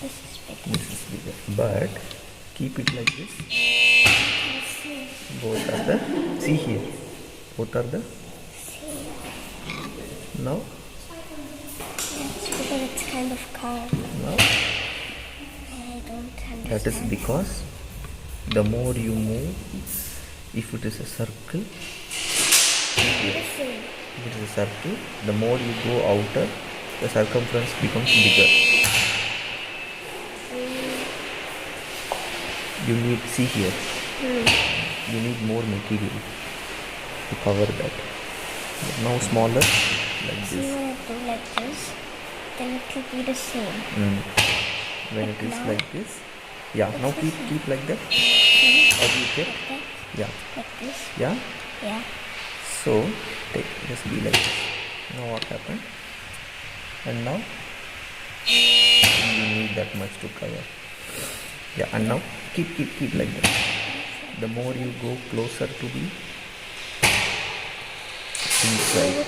This is bigger. This is bigger. But keep it like this. Both are the, see here, both are the, now, That's because it's kind of curved. now, I don't understand. that is because the more you move, if it is a circle, here, Listen. if it is a circle, the more you go outer, the circumference becomes bigger. You need, see here, you need more material to cover that. But now smaller, like See, this. when I do like this, then it will be the same. When it is like this, yeah, now keep like that. How do you get? Like that. Yeah, Like this. yeah. Yeah. So just be like this. Now what happened? And now you need that much to cover. Yeah, and now keep like that. The more you go closer to the inside,